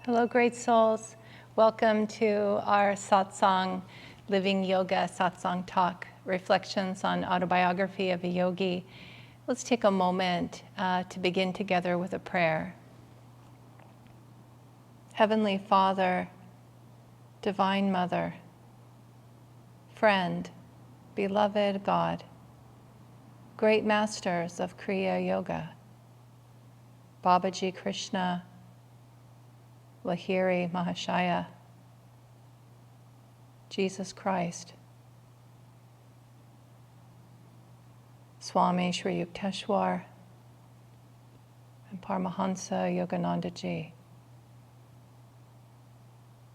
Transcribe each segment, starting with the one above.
Hello, great souls. Welcome to our Satsang, Living Yoga Satsang Talk, Reflections on Autobiography of a Yogi. Let's take a moment to begin together with a prayer. Heavenly Father, Divine Mother, friend, beloved God, great masters of Kriya Yoga, Babaji Krishna, Lahiri Mahashaya, Jesus Christ, Swami Sri Yukteswar, and Paramhansa Yogananda ji,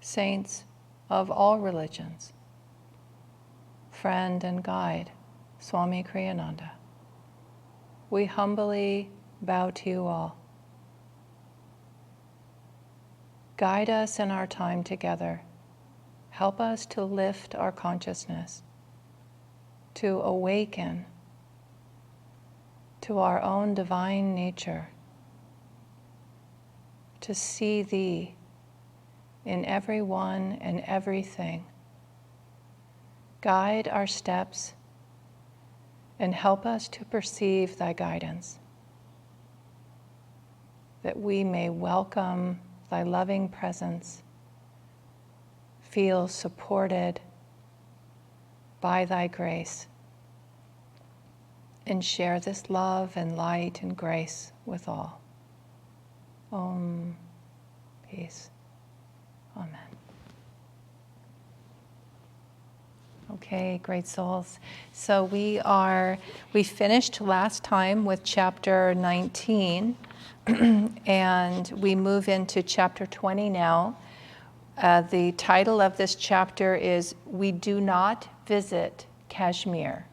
saints of all religions, friend and guide, Swami Kriyananda, we humbly bow to you all. Guide us in our time together. Help us to lift our consciousness, to awaken to our own divine nature, to see Thee in everyone and everything. Guide our steps and help us to perceive Thy guidance, that we may welcome Thy loving presence, feel supported by Thy grace, and share this love and light and grace with all. Om. Peace. Amen. Okay, great souls. So we finished last time with chapter 19. And we move into chapter 20 now. The title of this chapter is We Do Not Visit Kashmir.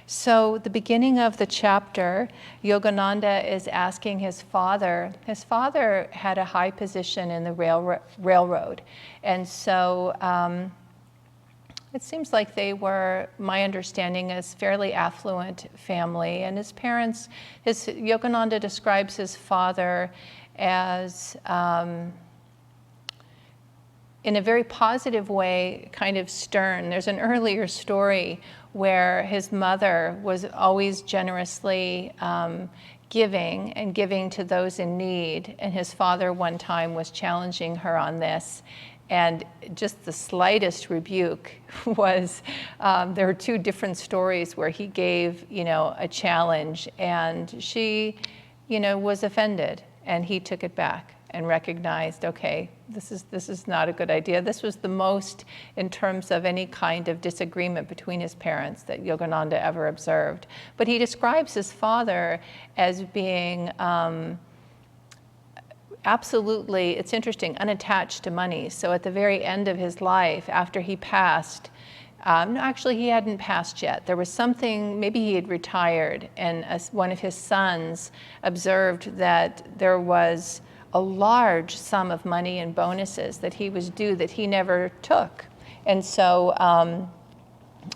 So the beginning of the chapter, Yogananda is asking his father. His father had a high position in the railroad. And so it seems like they were, my understanding is, fairly affluent family. And his parents, Yogananda describes his father as, in a very positive way, kind of stern. There's an earlier story where his mother was always generously giving to those in need. And his father one time was challenging her on this. And just the slightest rebuke was, there were two different stories where he gave, a challenge, and she, was offended, and he took it back and recognized, okay, this is not a good idea. This was the most in terms of any kind of disagreement between his parents that Yogananda ever observed. But he describes his father as being absolutely, it's interesting, unattached to money. So at the very end of his life, after he passed, no, actually he hadn't passed yet. There was something, maybe he had retired, and one of his sons observed that there was a large sum of money in bonuses that he was due that he never took. And so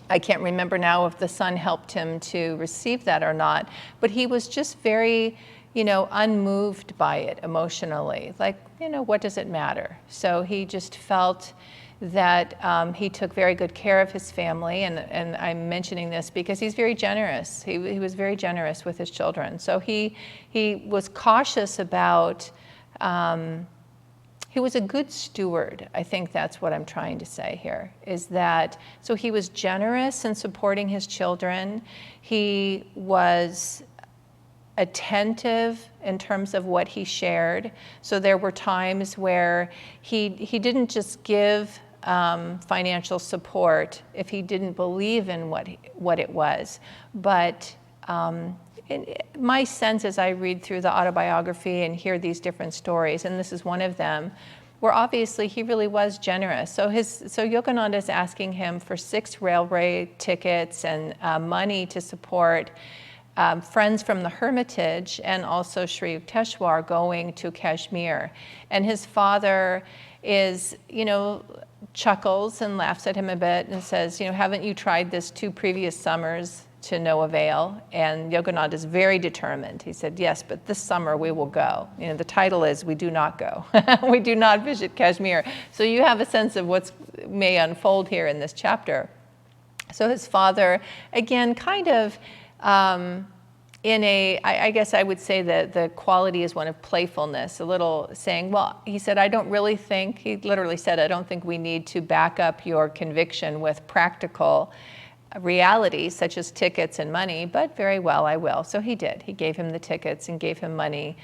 I can't remember now if the son helped him to receive that or not, but he was just very, unmoved by it emotionally. Like, what does it matter? So he just felt that he took very good care of his family, and I'm mentioning this because he's very generous. He was very generous with his children. So he was cautious about, he was a good steward. I think that's what I'm trying to say here, is that, so he was generous in supporting his children. He was attentive in terms of what he shared. So there were times where he didn't just give financial support if he didn't believe in what it was. But my sense as I read through the autobiography and hear these different stories, and this is one of them, where obviously he really was generous. So Yogananda is asking him for 6 railway tickets and money to support friends from the Hermitage and also Sri Yukteswar going to Kashmir. And his father is, chuckles and laughs at him a bit and says, haven't you tried this 2 previous summers to no avail. And Yogananda is very determined. He said, yes, but this summer we will go. You know, the title is We Do Not Go. We do not visit Kashmir. So you have a sense of what may unfold here in this chapter. So his father, again, kind of I guess I would say that the quality is one of playfulness, a little saying, well, he said, I don't really think, he literally said, I don't think we need to back up your conviction with practical realities such as tickets and money, but very well, I will. So he did. He gave him the tickets and gave him money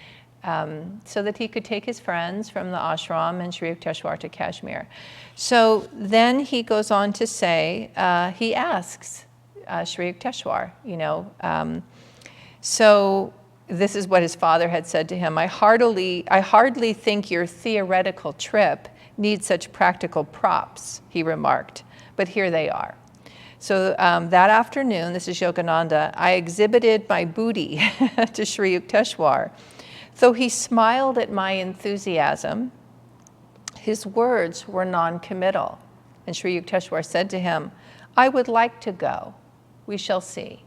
so that he could take his friends from the ashram and Sri Yukteswar to Kashmir. So then he goes on to say, he asks Sri Yukteswar, you know, so this is what his father had said to him. I hardly think your theoretical trip needs such practical props, he remarked, but here they are. So that afternoon, this is Yogananda, I exhibited my booty to Sri Yukteswar. Though he smiled at my enthusiasm, his words were non-committal. And Sri Yukteswar said to him, I would like to go. We shall see.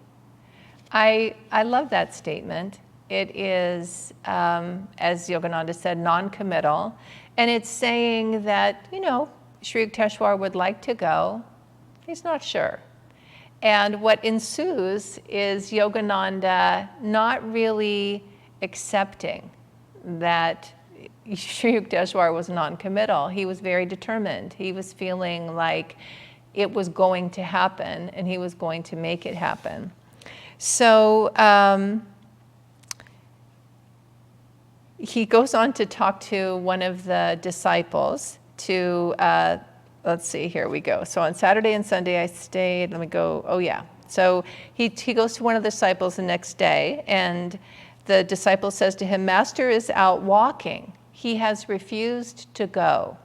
I love that statement. It is, as Yogananda said, non-committal. And it's saying that, you know, Sri Yukteswar would like to go. He's not sure. And what ensues is Yogananda not really accepting that Sri Yukteswar was non-committal. He was very determined. He was feeling like it was going to happen and he was going to make it happen. So he goes on to talk to one of the disciples to, let's see, here we go. So on Saturday and Sunday I stayed, let me go, oh yeah. So he goes to one of the disciples the next day, and the disciple says to him, Master is out walking. He has refused to go.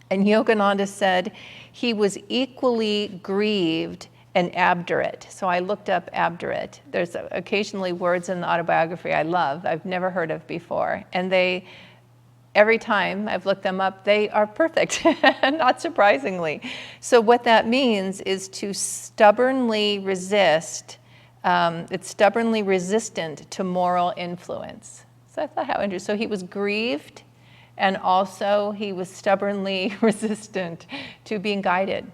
And Yogananda said he was equally grieved and obdurate. So I looked up obdurate. There's occasionally words in the autobiography I love, I've never heard of before. And they, every time I've looked them up, they are perfect, not surprisingly. So what that means is to stubbornly resist. It's stubbornly resistant to moral influence. So I thought how interesting. So he was grieved, and also he was stubbornly resistant to being guided.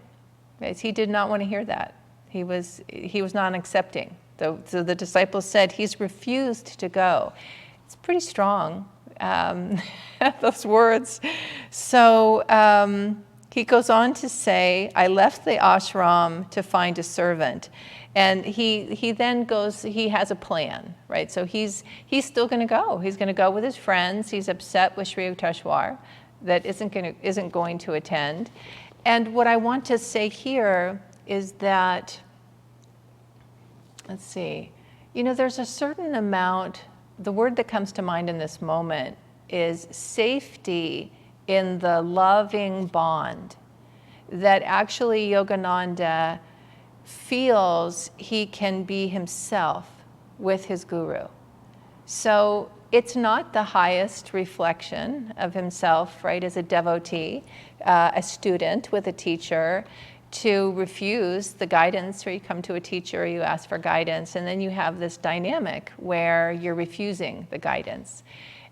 Right? He did not want to hear that. He was not accepting. So the disciples said he's refused to go. It's pretty strong, those words. So he goes on to say, I left the ashram to find a servant. And he then goes, he has a plan, right? So he's still going to go. He's going to go with his friends. He's upset with Sri Yukteswar that isn't going to attend. And what I want to say here is that, let's see, you know, there's a certain amount, the word that comes to mind in this moment is safety in the loving bond, that actually Yogananda feels he can be himself with his guru. So it's not the highest reflection of himself, right, as a devotee, a student with a teacher, to refuse the guidance, or you come to a teacher, you ask for guidance, and then you have this dynamic where you're refusing the guidance.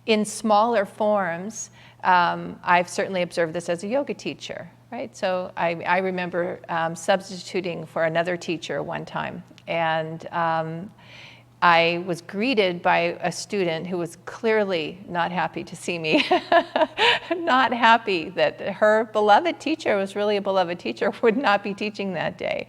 In smaller forms, I've certainly observed this as a yoga teacher, right? So I remember substituting for another teacher one time, and I was greeted by a student who was clearly not happy to see me, not happy that her beloved teacher was really a beloved teacher, would not be teaching that day.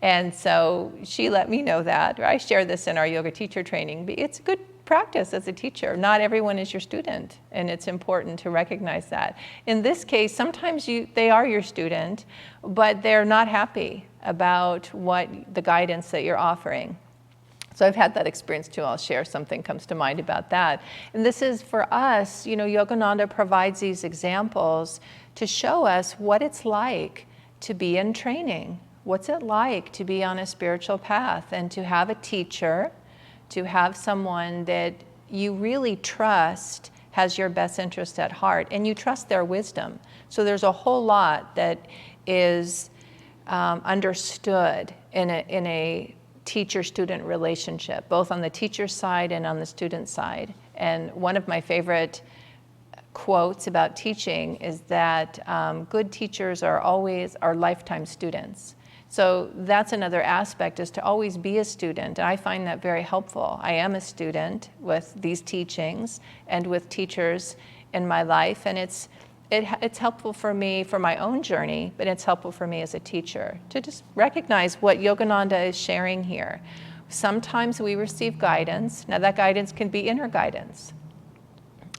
And so she let me know that, or I share this in our yoga teacher training. It's good practice as a teacher. Not everyone is your student, and it's important to recognize that. In this case, sometimes they are your student, but they're not happy about the guidance that you're offering. So I've had that experience too. I'll share something comes to mind about that. And this is for us, you know, Yogananda provides these examples to show us what it's like to be in training. What's it like to be on a spiritual path and to have a teacher, to have someone that you really trust has your best interest at heart, and you trust their wisdom. So there's a whole lot that is understood in a teacher-student relationship, both on the teacher side and on the student side. And one of my favorite quotes about teaching is that good teachers are always lifetime students. So that's another aspect, is to always be a student. I find that very helpful. I am a student with these teachings and with teachers in my life, and it's helpful for me for my own journey, but it's helpful for me as a teacher to just recognize what Yogananda is sharing here. Sometimes we receive guidance. Now that guidance can be inner guidance.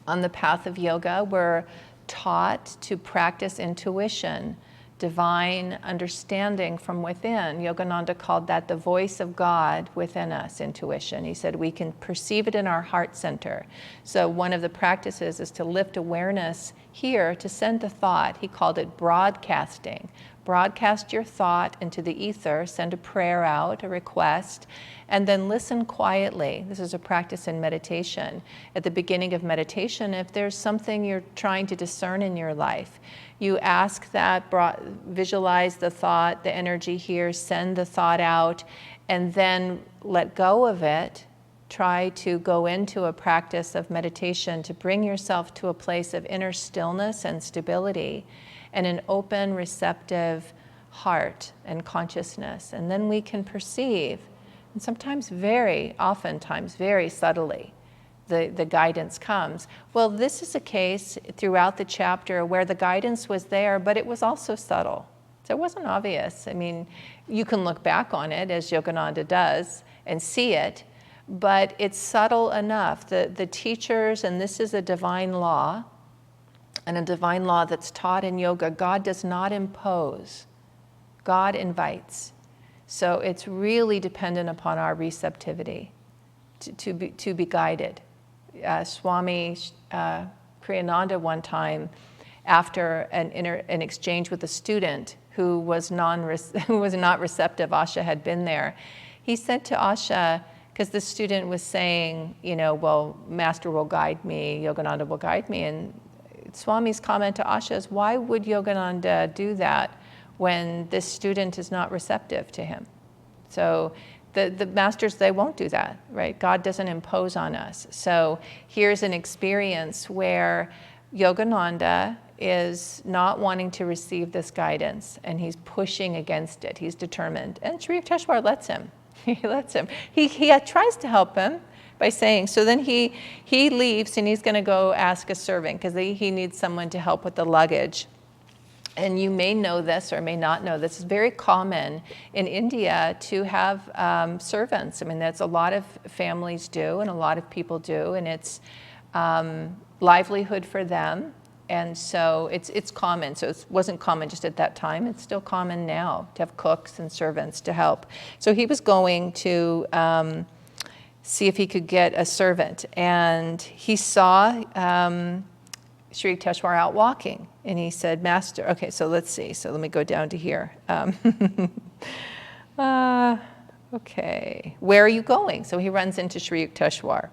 On the path of yoga, we're taught to practice intuition, divine understanding from within. Yogananda called that the voice of God within us, intuition. He said we can perceive it in our heart center. So one of the practices is to lift awareness here, to send a thought. He called it broadcasting. Broadcast your thought into the ether, send a prayer out, a request, and then listen quietly. This is a practice in meditation. At the beginning of meditation, if there's something you're trying to discern in your life, you ask that, visualize the thought, the energy here, send the thought out, and then let go of it. Try to go into a practice of meditation to bring yourself to a place of inner stillness and stability and an open, receptive heart and consciousness. And then we can perceive, and sometimes oftentimes very subtly, the guidance comes. Well, this is a case throughout the chapter where the guidance was there, but it was also subtle. So it wasn't obvious. I mean, you can look back on it, as Yogananda does, and see it, but it's subtle enough. The teachers, and this is a divine law, and a divine law that's taught in yoga, God does not impose, God invites. So it's really dependent upon our receptivity to be guided. Swami Kriyananda one time, after an exchange with a student who was not receptive, Asha had been there, he said to Asha, because the student was saying, well, Master will guide me, Yogananda will guide me, and Swami's comment to Asha is, why would Yogananda do that when this student is not receptive to him? So the masters, they won't do that, right? God doesn't impose on us. So here's an experience where Yogananda is not wanting to receive this guidance, and he's pushing against it. He's determined. And Sri Yukteswar lets him. He lets him. He tries to help him by saying, so then he leaves and he's going to go ask a servant because he needs someone to help with the luggage. And you may know this or may not know this. It's very common in India to have servants. I mean, that's a lot of families do and a lot of people do, and it's livelihood for them. And so it's common. So it wasn't common just at that time. It's still common now to have cooks and servants to help. So he was going to see if he could get a servant. And he saw Sri Yukteswar out walking. And he said, Master, okay, so let's see. So let me go down to here. Okay, where are you going? So he runs into Sri Yukteswar.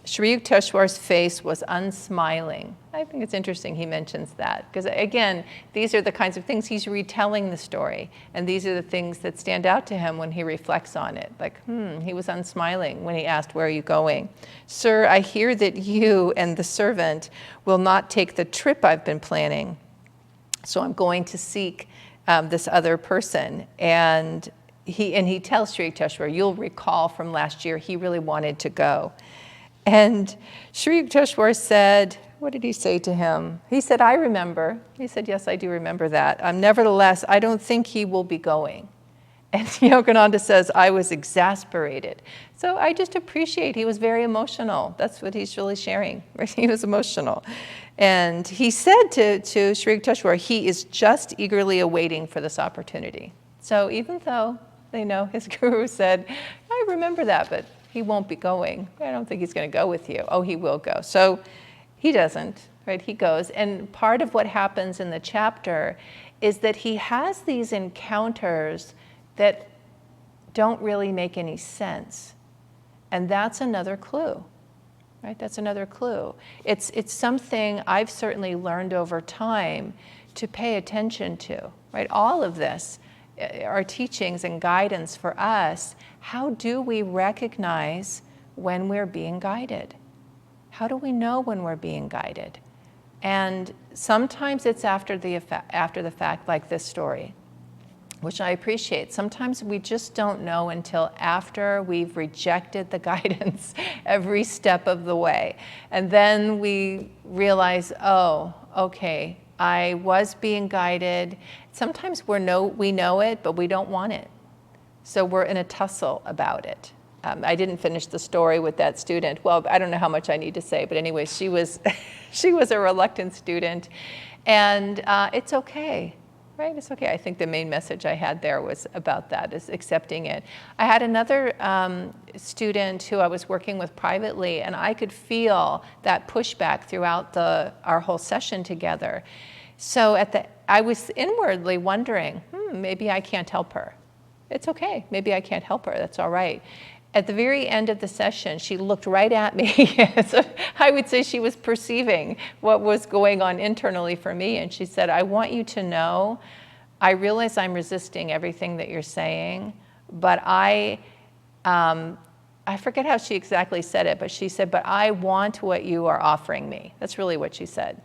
Sri Yukteswar's face was unsmiling. I think it's interesting he mentions that, because again, these are the kinds of things he's retelling the story, and these are the things that stand out to him when he reflects on it. Like, he was unsmiling when he asked, where are you going? Sir, I hear that you and the servant will not take the trip I've been planning, so I'm going to seek this other person. And he tells Sri Yukteswar, you'll recall from last year, he really wanted to go. And Sri Yukteswar said, what did he say to him? He said, I remember. He said, yes, I do remember that. Nevertheless, I don't think he will be going. And Yogananda says, I was exasperated. So I just appreciate he was very emotional. That's what he's really sharing. Right? He was emotional. And he said to Sri Yukteswar, he is just eagerly awaiting for this opportunity. So even though, his guru said, I remember that, but he won't be going. I don't think he's going to go with you. Oh, he will go. So he doesn't, right? He goes. And part of what happens in the chapter is that he has these encounters that don't really make any sense. And that's another clue, right? That's another clue. It's something I've certainly learned over time to pay attention to, right? All of this our teachings and guidance for us, how do we recognize when we're being guided? How do we know when we're being guided? And sometimes it's after the fact, like this story, which I appreciate. Sometimes we just don't know until after we've rejected the guidance every step of the way. And then we realize, oh, okay, I was being guided. Sometimes we know it, but we don't want it. So we're in a tussle about it. I didn't finish the story with that student. Well, I don't know how much I need to say, but anyway, she was a reluctant student, and it's okay, right? It's okay. I think the main message I had there was about that, is accepting it. I had another student who I was working with privately, and I could feel that pushback throughout our whole session together. So I was inwardly wondering, maybe I can't help her. It's okay. Maybe I can't help her. That's all right. At the very end of the session, she looked right at me. So I would say she was perceiving what was going on internally for me. And she said, I want you to know, I realize I'm resisting everything that you're saying, but I forget how she exactly said it, but she said, but I want what you are offering me. That's really what she said.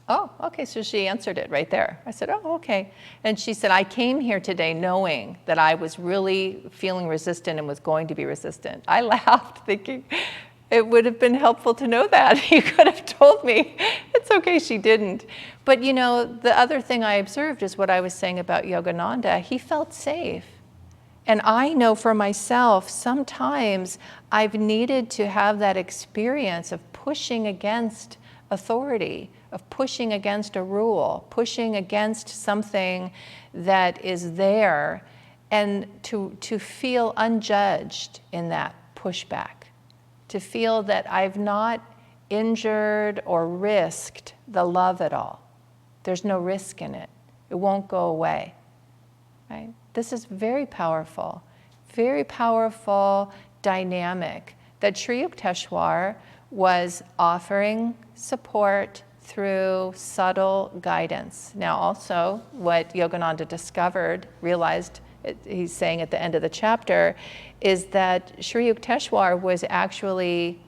Oh, okay, so she answered it right there. I said, oh, okay. And she said, I came here today knowing that I was really feeling resistant and was going to be resistant. I laughed, thinking it would have been helpful to know that. You could have told me. It's okay, she didn't. But you know, the other thing I observed is what I was saying about Yogananda. He felt safe. And I know for myself, sometimes I've needed to have that experience of pushing against authority, of pushing against a rule, pushing against something that is there, and to feel unjudged in that pushback, to feel that I've not injured or risked the love at all. There's no risk in it. It won't go away, right? This is very powerful dynamic that Sri Yukteswar was offering support through subtle guidance. Now also, what Yogananda realized, he's saying at the end of the chapter, is that Sri Yukteswar was actually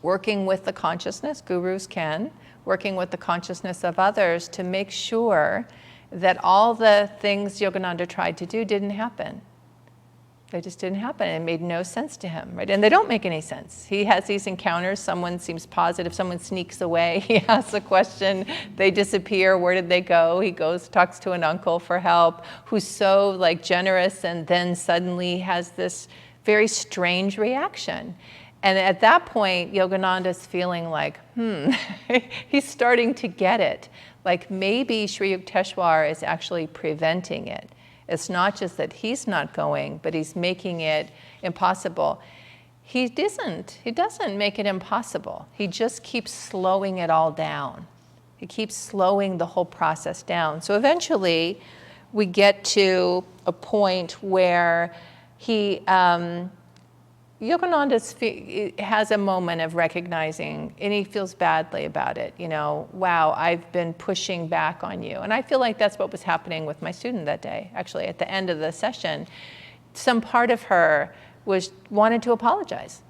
working with the consciousness, gurus can, working with the consciousness of others to make sure that all the things Yogananda tried to do didn't happen. They just didn't happen. It made no sense to him, right? And they don't make any sense. He has these encounters. Someone seems positive. Someone sneaks away. He asks a question. They disappear. Where did they go? He goes, talks to an uncle for help who's so like generous, and then suddenly has this very strange reaction. And at that point, Yogananda's feeling like, he's starting to get it. Like maybe Sri Yukteswar is actually preventing it. It's not just that he's not going, but he's making it impossible. He doesn't make it impossible. He just keeps slowing it all down. He keeps slowing the whole process down. So eventually we get to a point where Yogananda has a moment of recognizing, and he feels badly about it. You know, wow, I've been pushing back on you. And I feel like that's what was happening with my student that day. Actually, at the end of the session, some part of her wanted to apologize.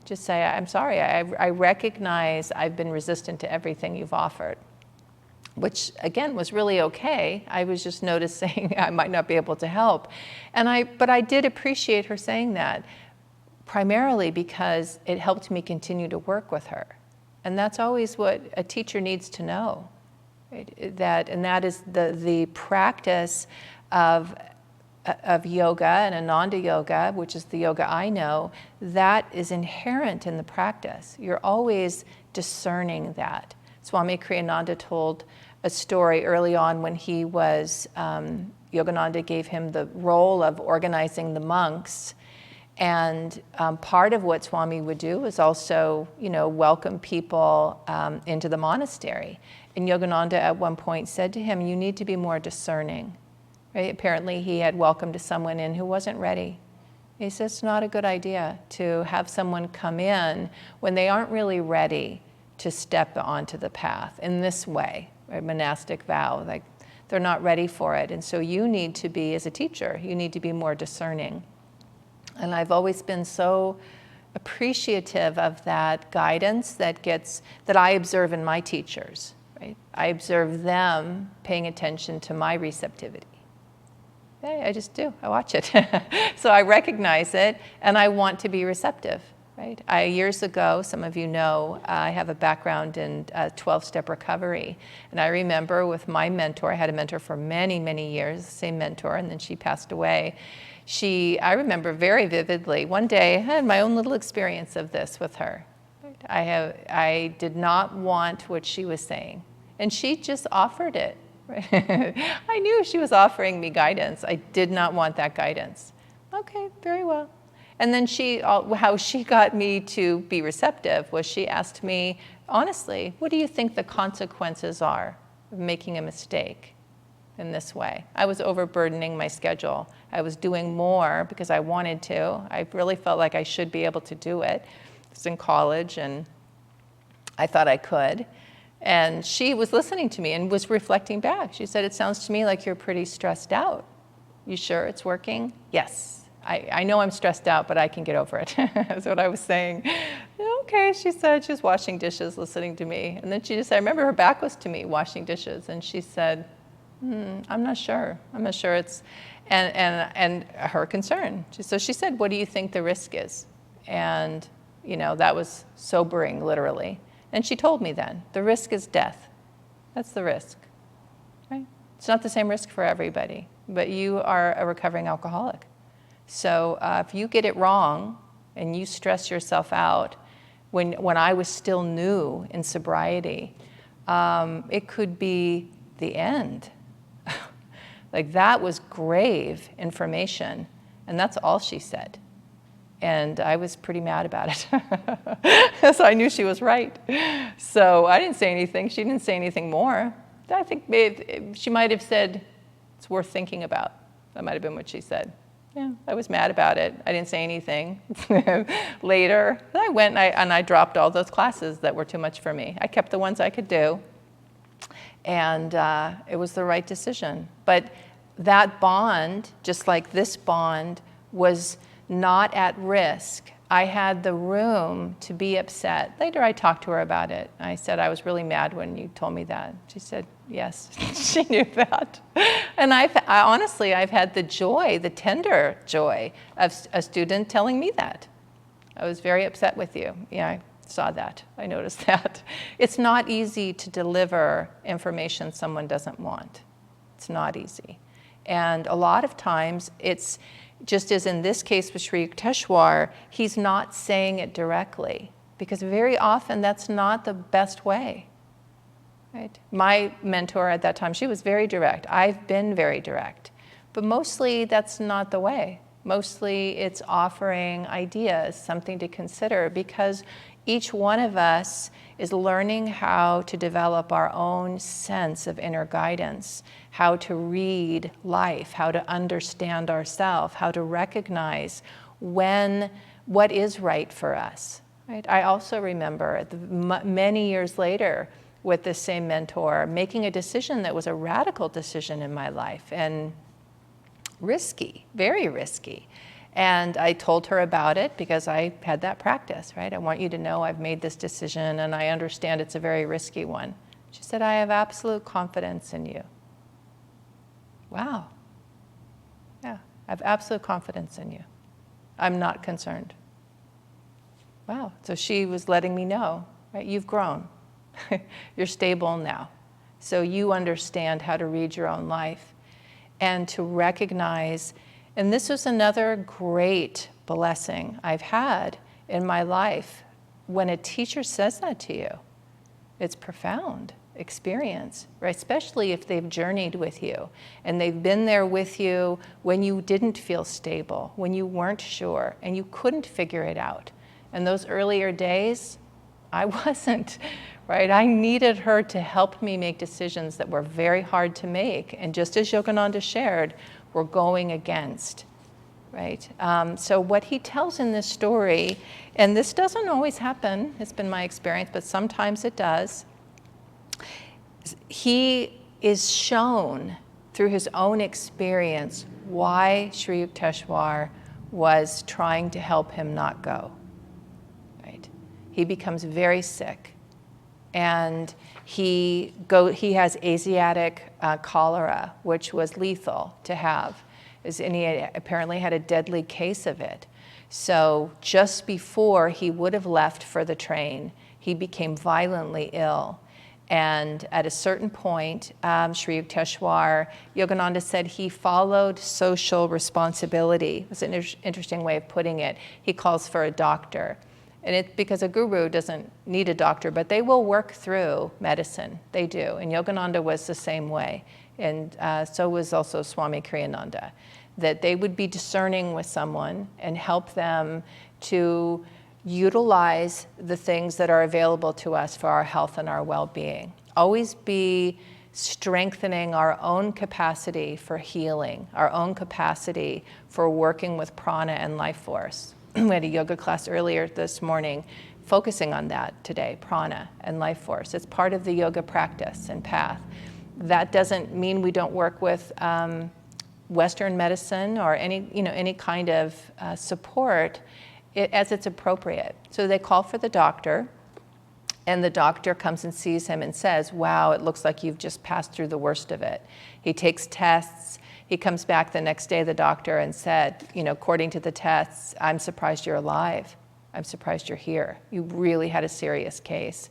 Just say, I'm sorry, I recognize I've been resistant to everything you've offered. Which, again, was really okay. I was just noticing I might not be able to help. But I did appreciate her saying that, primarily because it helped me continue to work with her. And that's always what a teacher needs to know. Right? That is the practice of yoga and Ananda yoga, which is the yoga I know, that is inherent in the practice. You're always discerning that. Swami Kriyananda told a story early on when he was, Yogananda gave him the role of organizing the monks. And part of what Swami would do is also, welcome people into the monastery. And Yogananda at one point said to him, you need to be more discerning. Right? Apparently he had welcomed someone in who wasn't ready. He says it's not a good idea to have someone come in when they aren't really ready to step onto the path in this way, right? Monastic vow. Like They're not ready for it. And so you need to be, as a teacher, you need to be more discerning. And I've always been so appreciative of that guidance that I observe in my teachers. Right? I observe them paying attention to my receptivity. Okay, I just do. I watch it. So I recognize it, and I want to be receptive. Right? Years ago, some of you know, I have a background in 12-step recovery. And I remember with my mentor, I had a mentor for many, many years, the same mentor, and then she passed away. I remember very vividly, one day I had my own little experience of this with her. I did not want what she was saying, and she just offered it. I knew she was offering me guidance. I did not want that guidance. Okay, very well. And then how she got me to be receptive was she asked me, honestly, what do you think the consequences are of making a mistake in this way? I was overburdening my schedule. I was doing more because I wanted to. I really felt like I should be able to do it. I was in college and I thought I could. And she was listening to me and was reflecting back. She said, it sounds to me like you're pretty stressed out. You sure it's working? Yes. I know I'm stressed out, but I can get over it. That's what I was saying. Okay, she said. She was washing dishes, listening to me. And then she just said, I remember her back was to me, washing dishes. And she said, I'm not sure. I'm not sure it's, and her concern. So she said, what do you think the risk is? And, that was sobering, literally. And she told me then, the risk is death. That's the risk, right? It's not the same risk for everybody, but you are a recovering alcoholic. So if you get it wrong and you stress yourself out, when I was still new in sobriety, it could be the end. Like that was grave information, and that's all she said. And I was pretty mad about it. So I knew she was right. So I didn't say anything. She didn't say anything more. I think maybe she might have said, it's worth thinking about. That might have been what she said. Yeah, I was mad about it. I didn't say anything. Later, I went and I dropped all those classes that were too much for me. I kept the ones I could do, and it was the right decision. But that bond, just like this bond, was not at risk. I had the room to be upset. Later, I talked to her about it. I said, I was really mad when you told me that. She said, yes, she knew that. And honestly, I've had the joy, the tender joy of a student telling me that. I was very upset with you. Yeah, I saw that. I noticed that. It's not easy to deliver information someone doesn't want. It's not easy. And a lot of times, it's just as in this case with Sri Yukteswar, he's not saying it directly, because very often that's not the best way. Right? My mentor at that time, she was very direct. I've been very direct. But mostly that's not the way. Mostly it's offering ideas, something to consider, because each one of us is learning how to develop our own sense of inner guidance, how to read life, how to understand ourselves, how to recognize what is right for us. Right? I also remember many years later with this same mentor making a decision that was a radical decision in my life and risky, very risky. And I told her about it because I had that practice, right? I want you to know I've made this decision and I understand it's a very risky one. She said, I have absolute confidence in you. Wow. Yeah, I have absolute confidence in you. I'm not concerned. Wow. So she was letting me know, right? You've grown. You're stable now. So you understand how to read your own life and to recognize. And this was another great blessing I've had in my life. When a teacher says that to you, it's profound experience, right? Especially if they've journeyed with you and they've been there with you when you didn't feel stable, when you weren't sure and you couldn't figure it out. In those earlier days, I wasn't, right? I needed her to help me make decisions that were very hard to make. And just as Yogananda shared, we're going against, right? So what he tells in this story, and this doesn't always happen, it's been my experience, but sometimes it does. He is shown through his own experience why Sri Yukteswar was trying to help him not go. Right? He becomes very sick, and he has Asiatic cholera, which was lethal to have, and he apparently had a deadly case of it. So just before he would have left for the train, he became violently ill. And at a certain point, Sri Yukteswar, Yogananda said he followed social responsibility. It's an interesting way of putting it. He calls for a doctor. And it's because a guru doesn't need a doctor, but they will work through medicine. They do. And Yogananda was the same way. And so was also Swami Kriyananda. That they would be discerning with someone and help them to utilize the things that are available to us for our health and our well-being. Always be strengthening our own capacity for healing, our own capacity for working with prana and life force. We had a yoga class earlier this morning focusing on that today, prana and life force. It's part of the yoga practice and path. That doesn't mean we don't work with Western medicine or any kind of support as it's appropriate. So they call for the doctor, and the doctor comes and sees him and says, wow, it looks like you've just passed through the worst of it. He takes tests. He comes back the next day, the doctor, and said, according to the tests, I'm surprised you're alive. I'm surprised you're here. You really had a serious case.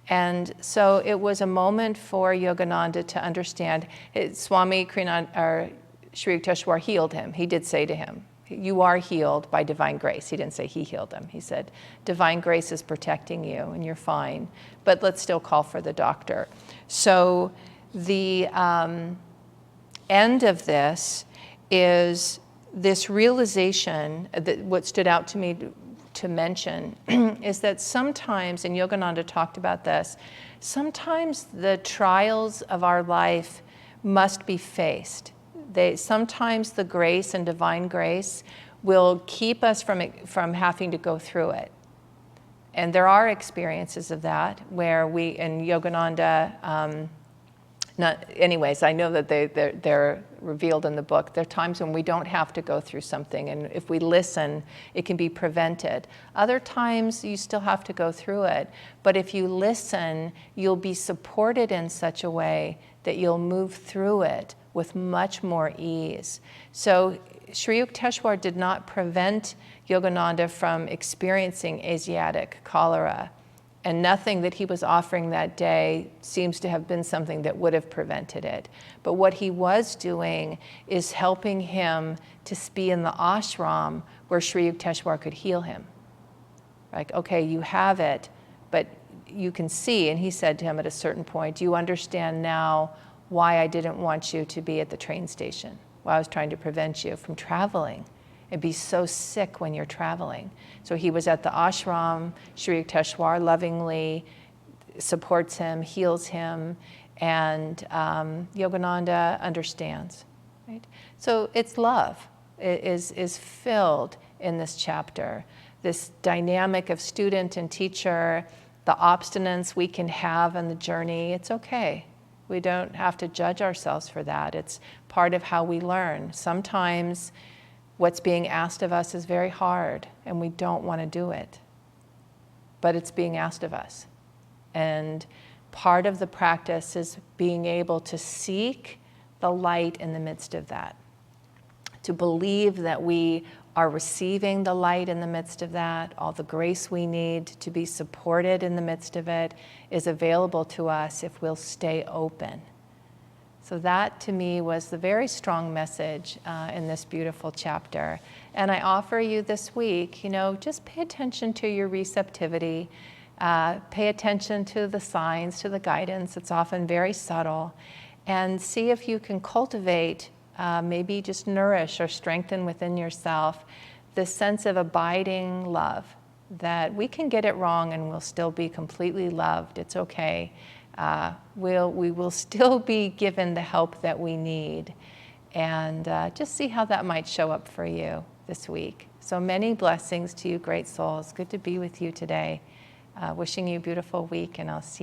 And so it was a moment for Yogananda to understand. Swami Kriyananda, or Sri Yukteswar, healed him. He did say to him, you are healed by divine grace. He didn't say he healed him. He said, divine grace is protecting you and you're fine, but let's still call for the doctor. So the end of this is this realization that what stood out to me to mention is that sometimes, and Yogananda talked about this, sometimes the trials of our life must be faced. Sometimes the grace and divine grace will keep us from having to go through it. And there are experiences of that where we, and Yogananda, anyways, I know that they're revealed in the book. There are times when we don't have to go through something, and if we listen, it can be prevented. Other times, you still have to go through it. But if you listen, you'll be supported in such a way that you'll move through it with much more ease. So Sri Yukteswar did not prevent Yogananda from experiencing Asiatic cholera. And nothing that he was offering that day seems to have been something that would have prevented it. But what he was doing is helping him to be in the ashram where Sri Yukteswar could heal him. Like, okay, you have it, but you can see, and he said to him at a certain point, do you understand now why I didn't want you to be at the train station? Why I was trying to prevent you from traveling. And be so sick when you're traveling. So he was at the ashram. Sri Yukteswar lovingly supports him, heals him, and Yogananda understands. Right? So it's love. It is filled in this chapter. This dynamic of student and teacher, the obstinance we can have on the journey, it's okay. We don't have to judge ourselves for that. It's part of how we learn. Sometimes what's being asked of us is very hard, and we don't want to do it. But it's being asked of us. And part of the practice is being able to seek the light in the midst of that. To believe that we are receiving the light in the midst of that, all the grace we need to be supported in the midst of it is available to us if we'll stay open. So that, to me, was the very strong message in this beautiful chapter. And I offer you this week, just pay attention to your receptivity. Pay attention to the signs, to the guidance. It's often very subtle. And see if you can cultivate, maybe just nourish or strengthen within yourself this sense of abiding love, that we can get it wrong and we'll still be completely loved. It's okay. We will still be given the help that we need. And just see how that might show up for you this week. So many blessings to you, great souls. Good to be with you today. Wishing you a beautiful week, and I'll see you.